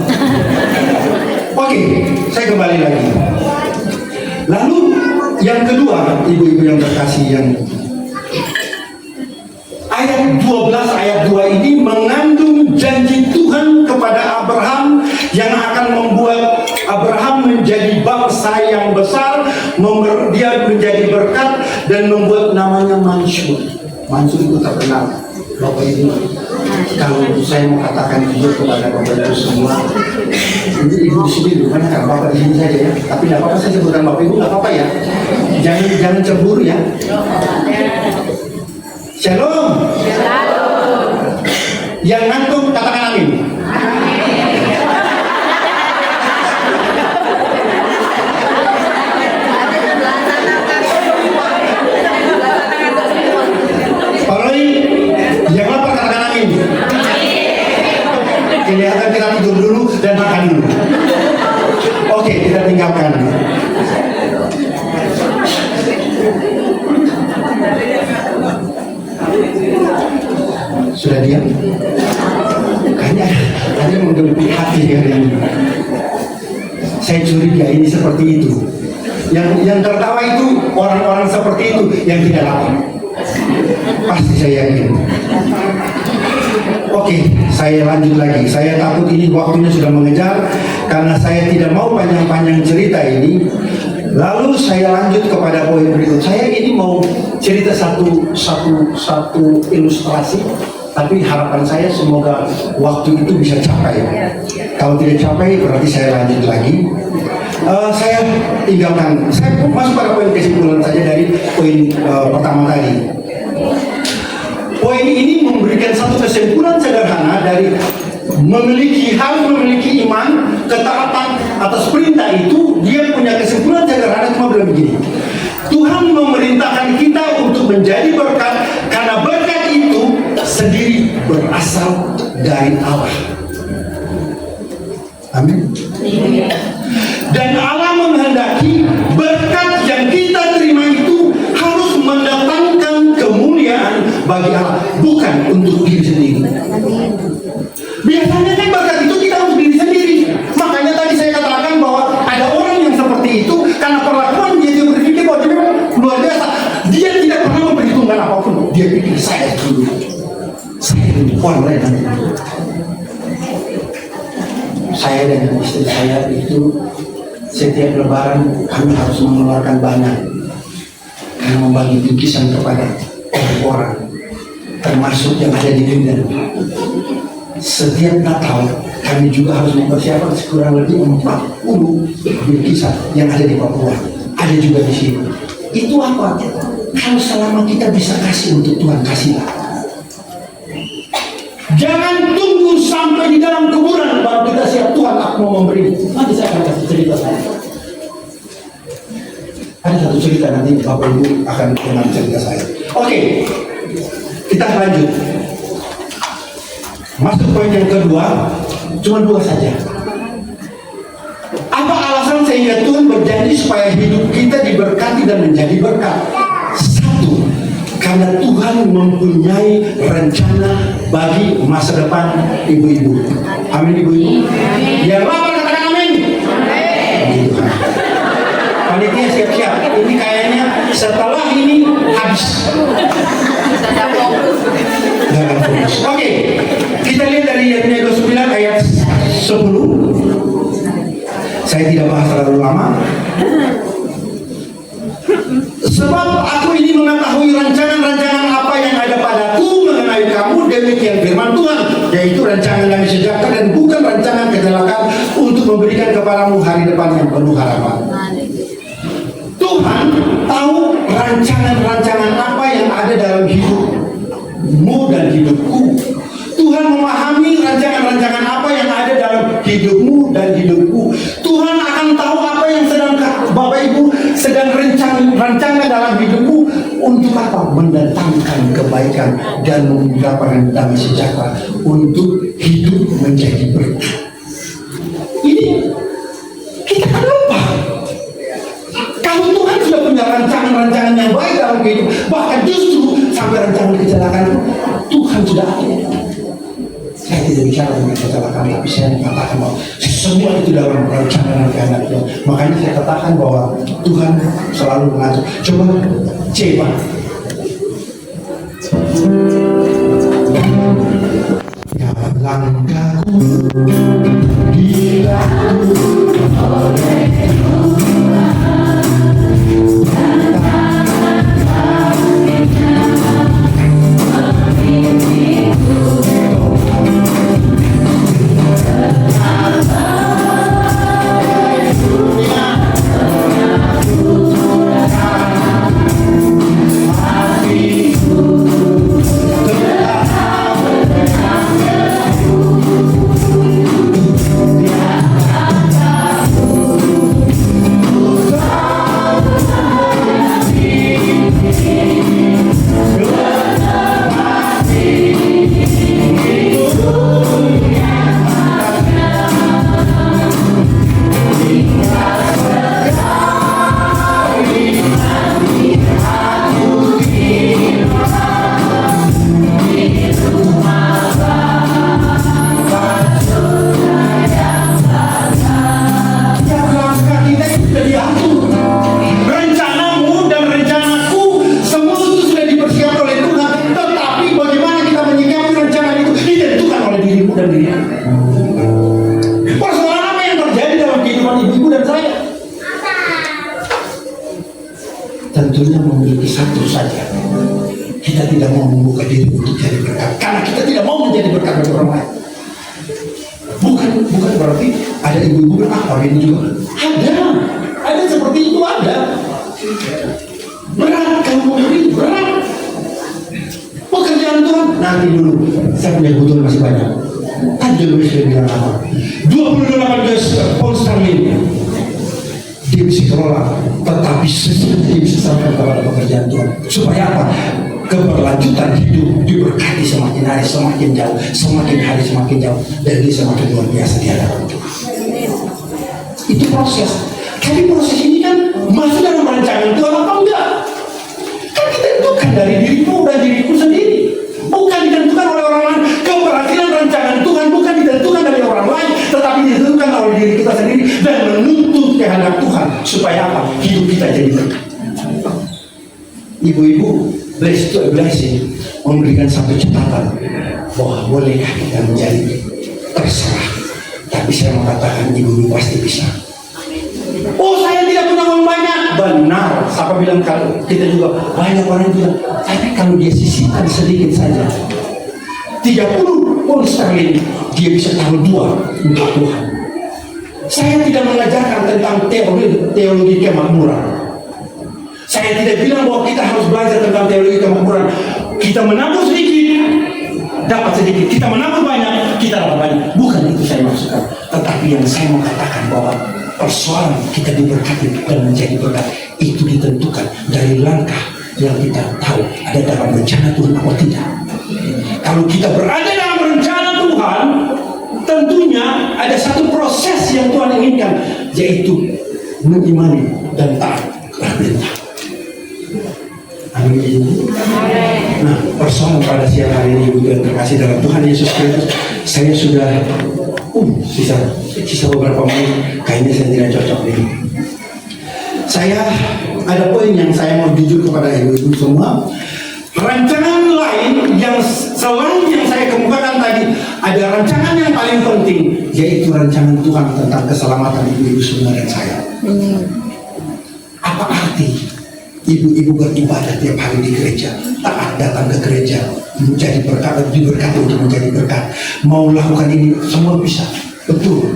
Oke, saya kembali lagi. Lalu yang kedua, ibu-ibu yang terkasih, yang ayat 12 ayat 2 ini mengandung janji Tuhan kepada Abraham yang akan membuat Abraham menjadi bangsa yang besar, dia menjadi berkat dan membuat namanya Mansur. Mansur itu terkenal. Bapak Ibu, kalau saya mau katakan jujur kepada Bapak Ibu semua, ini Ibu di sini bukan kan Bapak di sini saja ya, tapi tidak apa-apa saya sebutkan Bapak Ibu, nggak apa-apa ya, jangan cemburu ya. Shalom. Yang ngantuk katakan amin. Kelihatan kita tidur dulu dan makan dulu. Oke, kita tinggalkan. Sudah diam? Kayaknya ada menggelitik hati hari ini. Saya curiga ini seperti itu. Yang tertawa itu orang-orang seperti itu yang tidak lapar. Pasti saya yakin. Oke, saya lanjut lagi. Saya takut ini waktunya sudah mengejar, karena saya tidak mau panjang-panjang cerita ini. Lalu saya lanjut kepada poin berikut. Saya ini mau cerita satu ilustrasi, tapi harapan saya semoga waktu itu bisa capai. Kalau tidak capai, berarti saya lanjut lagi. Saya tinggalkan. Saya masuk pada poin kesimpulan saja dari poin pertama tadi. Poin ini memberikan satu kesimpulan sederhana dari harus memiliki iman, ketaatan atas perintah itu. Dia punya kesimpulan sederhana cuma bilang begini: Tuhan memerintahkan kita untuk menjadi berkat karena berkat itu sendiri berasal dari Allah. Amin. Dan Allah menghendaki berkat yang kita terima itu harus mendatangkan kemuliaan bagi Allah, bukan untuk diri sendiri. Biasanya kan berkat itu kita untuk diri sendiri. Makanya tadi saya katakan bahwa ada orang yang seperti itu karena perlakuan dia berpikir bahwa dia memang luar biasa. Dia tidak pernah memperhitungkan apapun. Dia pikir saya dulu, orang lain nanti. Saya dengan istri saya itu setiap lebaran kami harus mengeluarkan banyak karena membagi bingkisan kepada orang, termasuk yang ada di Medan. Setiap Natal kami juga harus mempersiapkan kurang lebih 40 bingkisan yang ada di Papua, ada juga di sini. Itu apa? Kalau selama kita bisa kasih untuk Tuhan, kasihlah. Jangan tunggu sampai di dalam kuburan baru kita siap, Tuhan aku mau memberi. Nanti saya akan cerita saya. Ada satu cerita, nanti Bapak Ibu akan dengar cerita saya. Oke, kita lanjut. Masuk poin yang kedua, cuma dua saja. Apa alasan sehingga Tuhan berjanji supaya hidup kita diberkati dan menjadi berkat? Satu, karena Tuhan mempunyai rencana bagi masa depan ibu-ibu. Amin ibu-ibu. Yang lapar katakan amin. Amin. Panitia siap-siap. Ini kayaknya setelah ini habis. Jangan fokus. Oke, kita lihat dari Yeremia 29 ayat 10. Saya tidak bahas terlalu lama. Sebab aku ini mengetahui rancangan-rancangan apa yang ada padaku mengenai kamu, demikian firman Tuhan, yaitu rancangan yang sejahtera dan bukan rancangan kecelakaan, untuk memberikan kepadamu hari depan yang penuh harapan. Tuhan tahu rancangan-rancangan apa yang ada dalam hidupmu dan hidupku. Tuhan memahami rancangan-rancangan apa yang ada dalam hidupmu dan hidupku. Tuhan akan tahu apa yang sedang Bapak Ibu sedang rancangan dalam hidupmu. Untuk apa? Mendatangkan kebaikan dan mendapatkan damai sejahtera untuk hidup menjadi berkat. Ini kita kan lupa. Kalau Tuhan sudah punya rancangan-rancangan yang baik dalam hidup, bahkan justru sampai rancangan kecelakaan Tuhan sudah ada. Saya tidak bicara tentang kecelakaan, tapi saya mengatakan bahwa semua itu dalam rancangan kehendak Tuhan. Makanya saya katakan bahwa Tuhan selalu mengatur. Coba C, Pak. Ya langkahku dilakukan oleh tentunya memiliki satu saja. Kita tidak mau membuka diri untuk jadi berkat, karena kita tidak mau menjadi berkat bagi orang lain. Bukan berarti ada ibu-ibu berapa ini juga ada seperti itu ada. Berat kalau mau beri, berat. Pekerjaan Tuhan nanti dulu. Saya punya kebutuhan masih banyak. Tadi lebih saya bilang apa? 28 juta pound sterling. Dia bisa kelola, tetapi dia bisa sampai kepada pekerjaan Tuhan. Supaya apa? Keberlanjutan hidup diberkati semakin hari semakin jauh, semakin hari semakin jauh, dan dia semakin luar biasa di hadapan Tuhan. Itu proses. Tapi proses ini kan masuk dalam rancangan Tuhan apa enggak? Kan kita tentukan dari dirimu dan diriku sendiri, bukan ditentukan oleh orang lain. Keberhasilan rancangan Tuhan bukan ditentukan dari orang lain, tetapi ditentukan oleh diri kita sendiri dan menuntut kehendak Tuhan. Supaya apa? Hidup kita jadi berkat. Ibu-ibu, blessing memberikan satu catatan bahwa bolehkah kita menjadi terserah. Tapi saya mengatakan ibu-ibu pasti bisa. Oh, saya tidak punya uang banyak. Benar. Siapa bilang kalau kita juga banyak orang yang bilang, tapi kalau dia sisihkan sedikit saja, 30 pound sterling, dia bisa taruh 2 untuk Tuhan. Saya tidak mengajarkan tentang teologi kemakmuran. Saya tidak bilang bahwa kita harus belajar tentang teologi kemakmuran. Kita menabur sedikit, dapat sedikit. Kita menabur banyak, kita dapat banyak. Bukan itu saya maksudkan. Tetapi yang saya mau katakan bahwa persoalan kita diberkati dan menjadi berkat itu ditentukan dari langkah yang kita tahu ada dalam rencana Tuhan atau tidak. Kalau kita berada dalam rencana Tuhan, tentunya ada satu proses yang Tuhan inginkan, yaitu mengimani dan taat kepada perintah. Amin. Nah, persoalan pada siang hari ini juga terkasih dalam Tuhan Yesus Kristus. Saya sudah sisa beberapa menit, kayaknya saya tidak cocok ini. Saya ada poin yang saya mau jujur kepada ibu-ibu semua. Rancangan lain yang selain yang saya kemukakan tadi, ada rancangan yang paling penting, yaitu rancangan Tuhan tentang keselamatan ibu-ibu semua dan saya. Apa arti ibu-ibu beribadah tiap hari di gereja, taat datang ke gereja, menjadi berkat, diberkati untuk menjadi berkat, mau lakukan ini semua bisa, betul.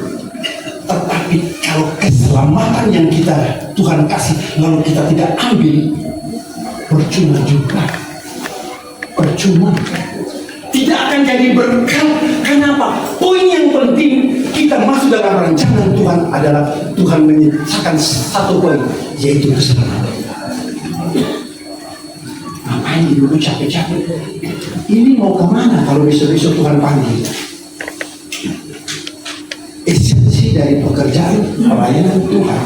Tetapi kalau keselamatan yang kita Tuhan kasih lalu kita tidak ambil, percuma juga, percuma, tidak akan jadi berkat. Kenapa? Poin yang penting kita masuk dalam rancangan Tuhan adalah Tuhan menyatakan satu poin, yaitu keselamatan. Ngapain dulu capek-capek? Ini mau kemana kalau besok-besok Tuhan panggil? Esensi dari pekerjaan pelayanan Tuhan,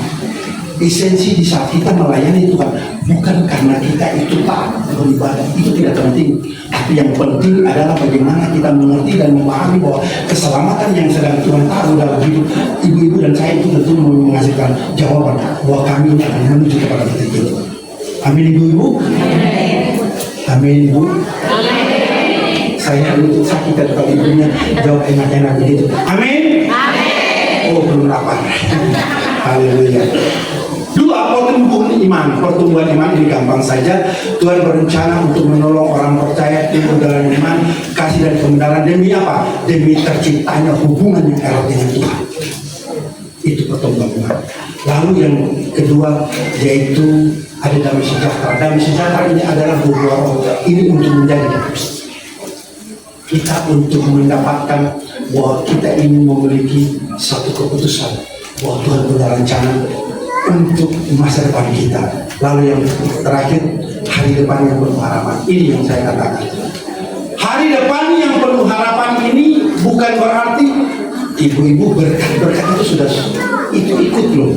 esensi di saat kita melayani Tuhan, bukan karena kita itu taat beribadah, itu tidak penting. Tapi yang penting adalah bagaimana kita mengerti dan memahami bahwa keselamatan yang sedang Tuhan taruh dalam hidup ibu-ibu dan saya itu tentu menghasilkan jawaban bahwa kami ini akan menuju kepada titik itu. Amin ibu-ibu. Amin ibu. Saya untuk sakit kalau ibunya jawab enak-enak begitu. Amin. Oh belum lapar. Haleluya. Dua, pertumbuhan iman ini gampang saja. Tuhan berencana untuk menolong orang percaya tumbuh dalam iman, kasih dan kebenaran. Demi apa? Demi terciptanya hubungan yang erat dengan Tuhan. Itu pertumbuhan iman. Lalu yang kedua yaitu ada damai sejahtera. Damai sejahtera ini adalah buah roh. Ini untuk menjadi kita untuk mendapatkan bahwa kita ingin memiliki satu keputusan bahwa Tuhan punya rencana untuk masa depan kita. Lalu yang terakhir, hari depan yang penuh harapan. Ini yang saya katakan. Hari depan yang penuh harapan ini bukan berarti ibu-ibu berkat-berkat itu sudah itu ikut loh.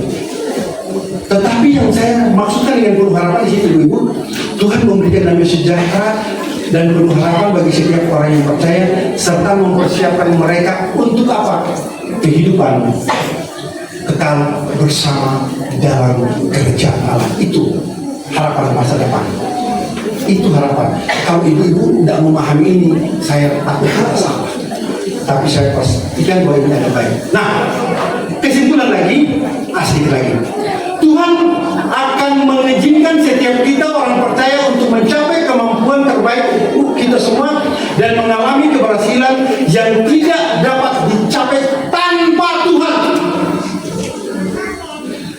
Tetapi yang saya maksudkan dengan penuh harapan di situ ibu, Tuhan memberikan damai sejahtera dan penuh harapan bagi setiap orang yang percaya serta mempersiapkan mereka untuk apa? Kehidupan kekal bersama dalam kerajaan Allah. Itu harapan masa depan. Itu harapan. Kalau ibu-ibu tidak memahami ini, saya takut salah. Tapi saya pastikan bahwa ini ada baik. Nah, kesimpulan lagi, asik lagi. Tuhan akan mengizinkan setiap kita orang percaya untuk mencapai kemampuan terbaik kita semua dan mengalami keberhasilan yang tidak dapat dicapai tanpa Tuhan.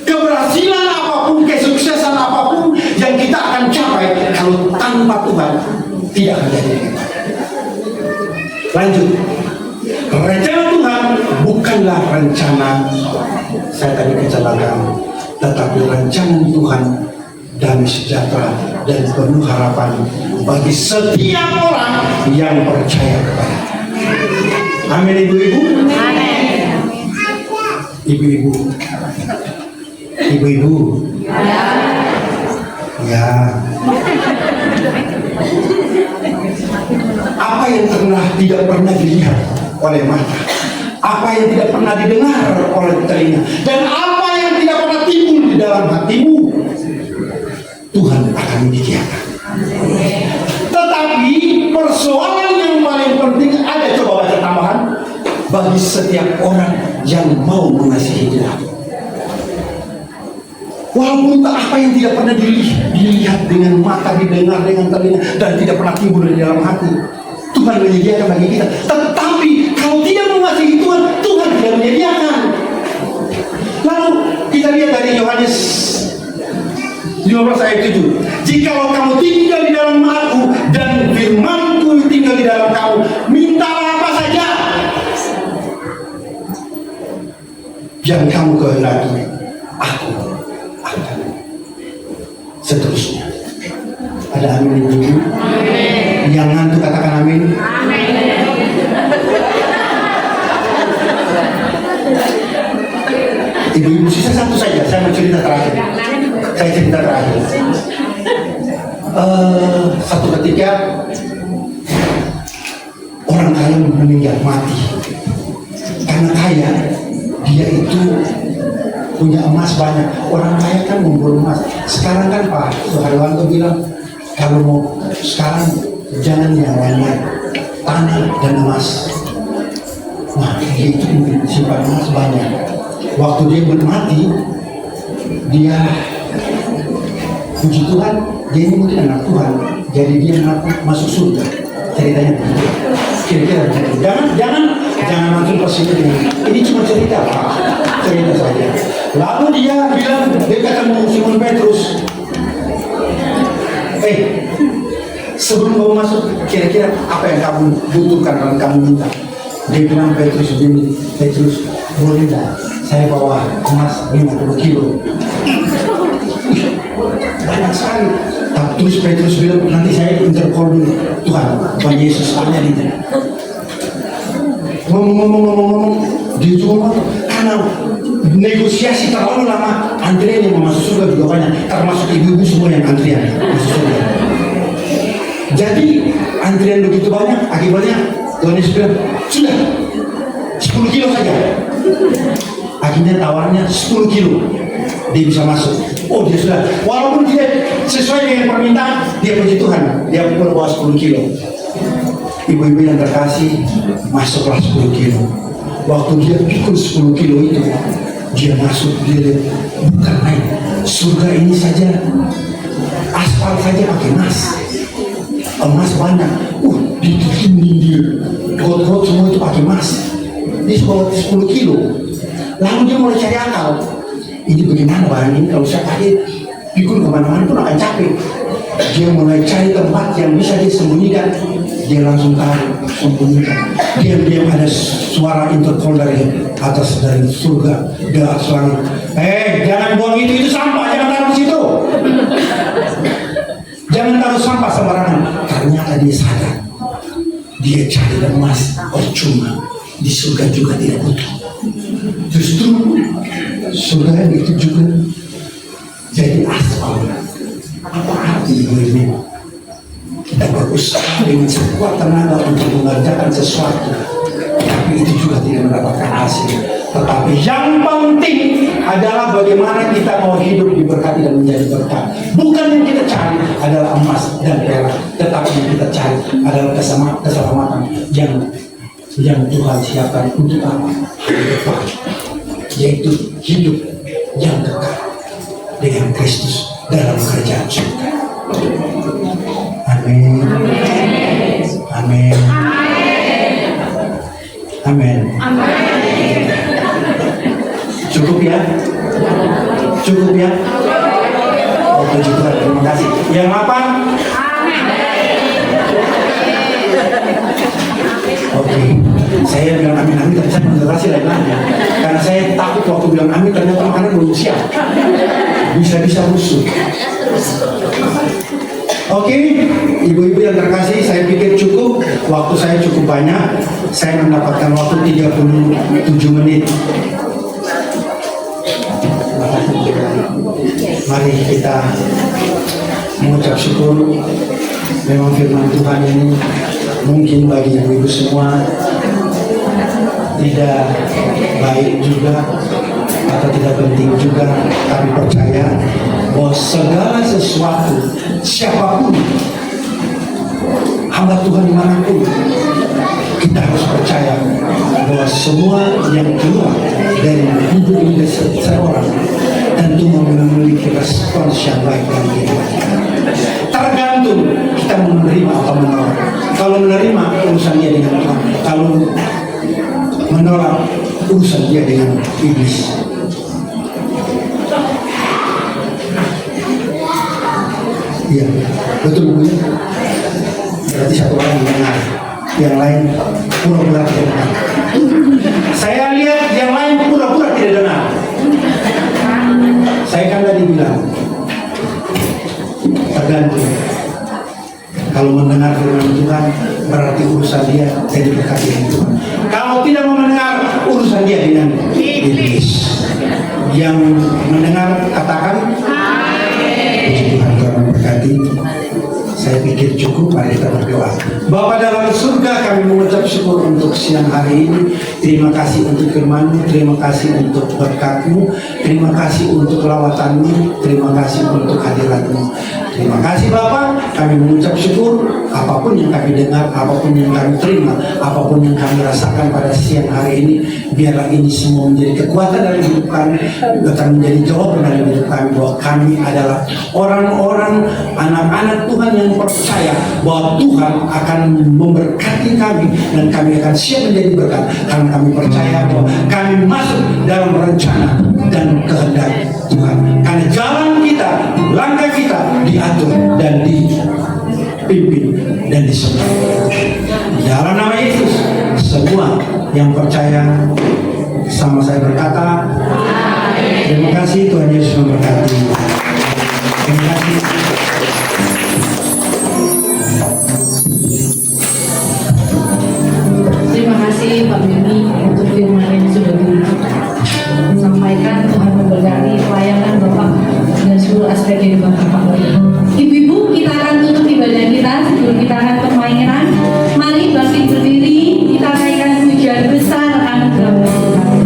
Keberhasilan apapun, kesuksesan apapun yang kita akan capai, kalau tanpa Tuhan tidak akan jadi. Lanjut. Rencana Tuhan bukanlah rencana saya tadi kecelakaan, tetapi rancangan Tuhan damai sejahtera dan penuh harapan bagi setiap orang yang percaya kepada. Amin ibu-ibu. Amin. Ibu-ibu. Ibu-ibu. Ya. Apa yang tidak pernah dilihat oleh mata, apa yang tidak pernah didengar oleh telinga, dan apa yang tidak pernah timbul di dalam hatimu, Tuhan akan menyediakan. Tetapi persoalan yang paling penting ada, coba baca tambahan, bagi setiap orang yang mau mengasihi Tuhan. Walaupun apa yang tidak pernah dilihat dengan mata, didengar dengan telinga, dan tidak pernah timbul di dalam hati, Tuhan menyediakan bagi kita. Tetapi kalau tidak mengasihi Tuhan, Tuhan tidak menyediakan. Lalu kita lihat dari Yohanes 15 ayat 7. Jikalau kamu tinggal di dalam Aku dan firman-Ku tinggal di dalam kamu, mintalah apa saja yang kamu kehendaki, Yang ngantuk katakan amin. Ibu-ibu, sisa satu saja, saya mau cerita terakhir. Satu ketika orang kaya meninggal mati. Karena kaya, dia itu punya emas banyak. Orang kaya kan ngumpul emas. Sekarang kan Pak Soeharto bilang, kalau mau sekarang jangan yang lain-lain, tanah dan emas. Nah, dia itu simpan emas banyak. Waktu dia mati, dia puji Tuhan, dia ini mungkin anak Tuhan, jadi dia masuk surga. Ceritanya begitu. Kira-kira jangan langsung ke sini. Ini cuma cerita Pak, cerita saja. Lalu dia bilang, dia ketemu Simon Petrus, sebelum kamu masuk, kira-kira apa yang kamu butuhkan dan kamu minta? Dia bilang, Petrus, boleh tidak saya bawa emas 50 kilo? Banyak sekali. Terus Petrus bilang, nanti saya intercall dulu. Tuhan Yesus tanya dia. Ngomong, dia cuma karena negosiasi terlalu lama, antrian yang masuk surga juga banyak, termasuk ibu-ibu semua yang antrian masuk surga. Jadi antrian begitu banyak, akibatnya Tuhan Yesus bilang, sudah 10 kilo saja. Akhirnya tawarnya 10 kilo, dia bisa masuk. Oh, dia sudah, walaupun tidak sesuai dengan permintaan, dia puji Tuhan, dia berbawa 10 kilo. Ibu-ibu yang terkasih, masuklah 10 kilo. Waktu dia pikul 10 kilo itu, dia masuk, dia lihat, bukan main. Surga ini saja, aspal saja pakai emas. Emas banyak. Dibikin dia, got-got semua itu pakai emas. Dia bawa 10 kilo. Lalu dia mulai cari akal. Ini bagaimana barang ini kalau saya pakai pikul kemana-mana pun akan capek. Dia mulai cari tempat yang bisa dia sembunyikan. Dia langsung taruh, sembunyikan. Diam-diam ada suara intercom dari atas, dari surga, dari atas langit. Jangan buang itu sampah, jangan taruh di situ. Jangan taruh sampah sembarangan. Ternyata dia sadar, dia cari emas percuma, di surga juga tidak butuh. Justru surga itu juga jadi aspal. Apa arti ini? Kita berusaha dengan sekuat tenaga untuk mengerjakan sesuatu, tapi itu juga tidak mendapatkan hasil. Tetapi yang penting adalah bagaimana kita mau hidup diberkati dan menjadi berkat. Bukan yang kita cari adalah emas dan perak, tetapi yang kita cari adalah keselamatan yang Tuhan siapkan untuk apa? Depan, yaitu hidup yang dekat dengan Kristus dalam kerajaan surga. Amin. Amin. Amin. Cukup ya? Cukup ya? Oh, puji Tuhan, terima kasih. Yang apa? Oke, saya bilang amin, tapi saya menjelaskan lain-lainnya. Karena saya takut waktu bilang amin, ternyata makanan belum siap. Bisa-bisa rusuh. Oke, ibu-ibu yang terkasih, saya pikir cukup. Waktu saya cukup banyak. Saya mendapatkan waktu 37 menit. Mari kita mengucap syukur. Memang firman Tuhan ini mungkin bagi ibu-ibu semua tidak baik juga atau tidak penting juga, tapi percaya bahwa segala sesuatu, siapapun hamba Tuhan dimanapun, kita harus percaya bahwa semua yang keluar dari hidup ini seseorang tentu memiliki respons yang baik dari kita. Tergantung kita menerima atau menolak. Kalau menerima, urusan dia dengan Tuhan. Kalau menolak, urusan dia dengan iblis. Iya, betul Bu. Berarti satu orang mendengar, yang lain pura-pura tidak dengar. Saya lihat yang lain pura-pura tidak dengar. Saya kan tadi bilang, tergantung. Kalau Kalau mendengar firman Tuhan berarti urusan dia jadi berkati Tuhan. Kalau tidak mau mendengar, urusan dia dengan iblis. Yang mendengar katakan puji Tuhan. Tuhan memberkati. Saya pikir cukup, mari kita berdoa. Bapa dalam surga, kami mengucap syukur untuk siang hari ini. Terima kasih untuk firman-Mu, terima kasih untuk berkat-Mu, terima kasih untuk lawatan-Mu, terima kasih untuk hadirat-Mu. Terima kasih Bapak, kami mengucap syukur. Apapun yang kami dengar, apapun yang kami terima, apapun yang kami rasakan pada siang hari ini, biarlah ini semua menjadi kekuatan dalam hidup kami, akan menjadi jawaban dalam hidup kami bahwa kami adalah orang-orang, anak-anak Tuhan yang percaya bahwa Tuhan akan memberkati kami dan kami akan siap menjadi berkat karena kami percaya bahwa kami masuk dalam rencana dan kehendak Tuhan. Karena jalan kita, langkah kita diatur dan dipimpin dan disertai. Dalam nama Yesus, semua yang percaya sama saya berkata, terima kasih. Tuhan Yesus memberkati. Terima kasih. Terima kasih Pak Beni untuk firman yang sudah disampaikan. Tuhan memberkati pelayanan Bapak dan seluruh aspek kehidupan Bapak. Ibu-ibu, kita akan tutup ibadah kita sebelum kita akan permainan. Mari bangkit berdiri, kita naikkan pujian besar anugerah Tuhan.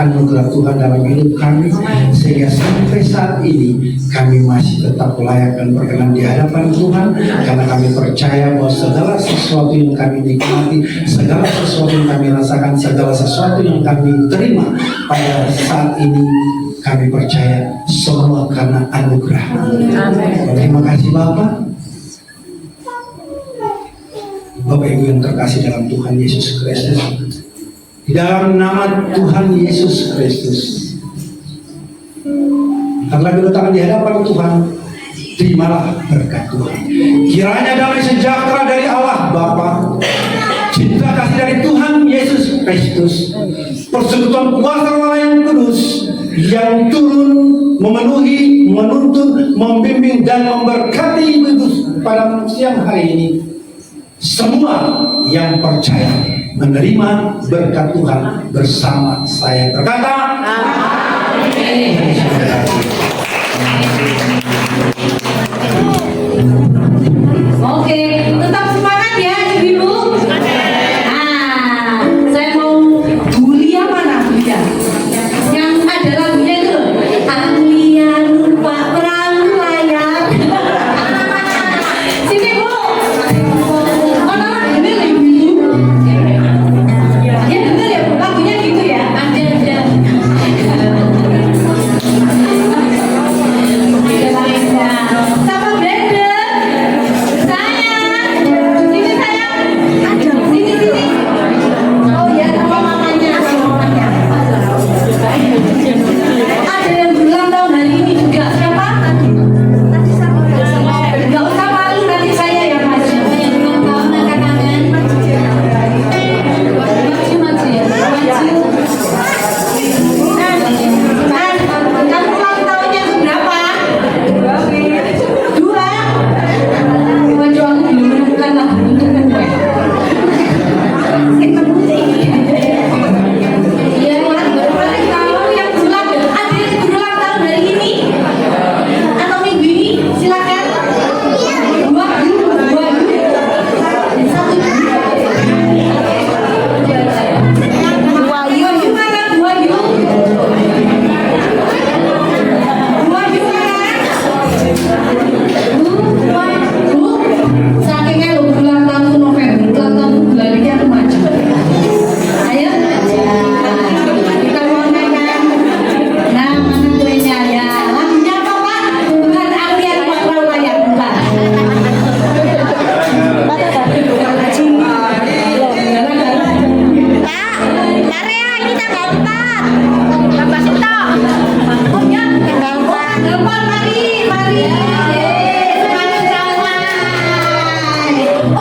anugerah Tuhan dalam hidup kami, sehingga sampai saat ini kami masih tetap layak dan berkenan di hadapan Tuhan, karena kami percaya bahwa segala sesuatu yang kami nikmati, segala sesuatu yang kami rasakan, segala sesuatu yang kami terima pada saat ini, kami percaya semua karena anugerah. Terima kasih Bapak. Bapak Ibu yang terkasih dalam Tuhan Yesus Kristus, di dalam nama Tuhan Yesus Kristus, karena diletakkan di hadapan Tuhan, terimalah berkat Tuhan. Kiranya damai sejahtera dari Allah Bapa, cinta kasih dari Tuhan Yesus Kristus, persekutuan kuasa Allah yang kudus yang turun memenuhi, menuntun, membimbing dan memberkati ibu pada siang hari ini. Semua yang percaya menerima berkat Tuhan bersama saya berkata amin. Oke, tetap semangat ya ibu-ibu. Saya mau Julia, mana Julia? Yang ada lagunya itu loh, Anglia lupa perahu layar. Sini Bu. Sama Brenda, saya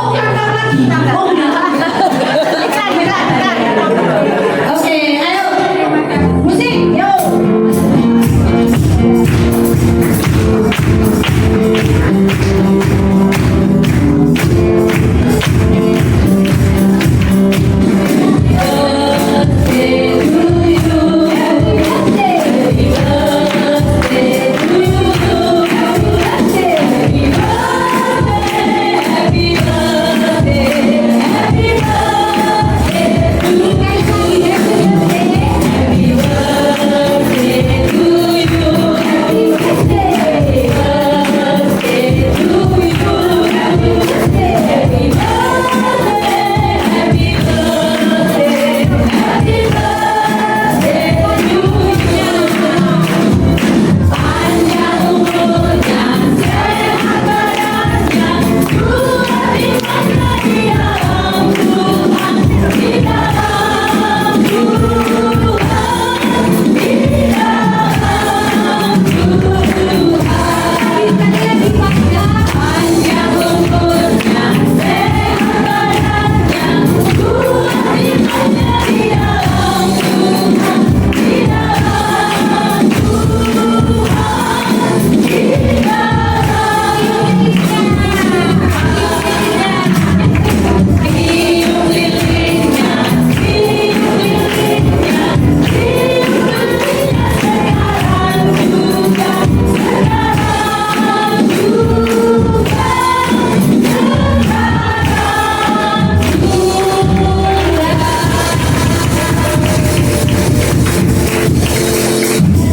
Oh, oke, ayo. Musik, yuk.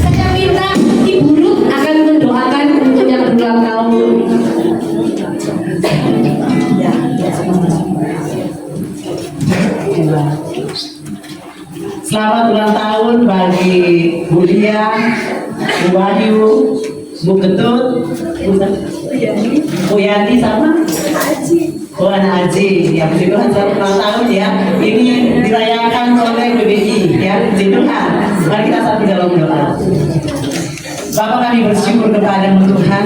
Saya minta Ibu Ruth akan mendoakan untuk yang berulang tahun. Selamat ulang tahun bagi Bu Lia, Bu Wahyu, Bu Ketut, Bu Yani sama Bu Ana Aji. Ya, puji Tuhan selamat ulang tahun ya. Ini dirayakan oleh BBI ya, puji Tuhan. Mari kita satu dalam doa. Bapak, kami bersyukur kepadamu Tuhan,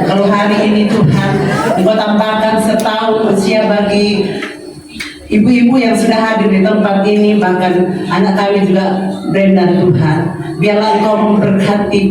kalau hari ini Tuhan Engkau tambahkan setahun usia bagi ibu-ibu yang sudah hadir di tempat ini, bahkan anak kami juga Brenda Tuhan. Biarlah Engkau memberkati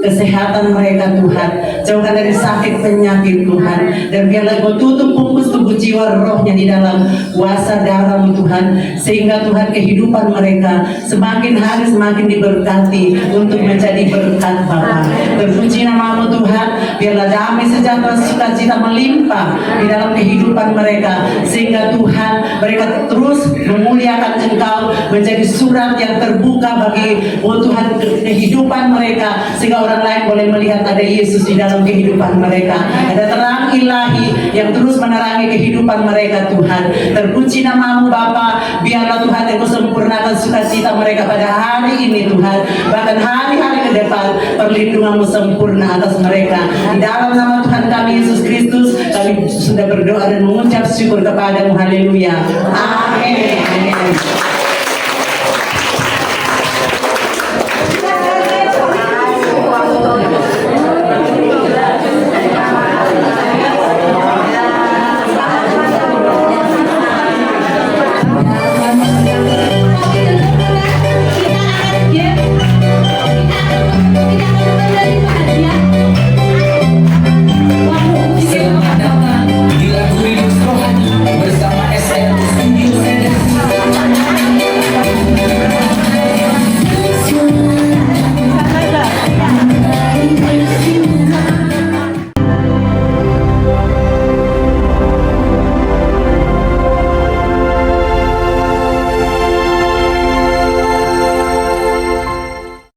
kesehatan mereka Tuhan, jauhkan dari sakit penyakit Tuhan, dan biarlah Engkau tutup bungkus tubuh jiwa rohnya di dalam kuasa darah-Mu Tuhan, sehingga Tuhan kehidupan mereka semakin hari semakin diberkati untuk menjadi berkat Bapa. Terpuji nama-Mu Tuhan, biarlah damai sejahtera sukacita melimpah di dalam kehidupan mereka, sehingga Tuhan mereka terus memuliakan Engkau, menjadi surat yang terbuka bagi Tuhan kehidupan mereka, sehingga orang lain boleh melihat ada Yesus di dalam kehidupan mereka, ada terang ilahi yang terus menerangi kehidupan mereka Tuhan. Terpuji nama-Mu Bapa, biarlah Tuhan Engkau sempurnakan sukacita mereka pada hari ini Tuhan, bahkan hari-hari ke depan perlindungan-Mu sempurna atas mereka. Di dalam nama Tuhan kami Yesus Kristus kami sudah berdoa dan mengucap syukur kepada-Mu. Haleluya. Amin.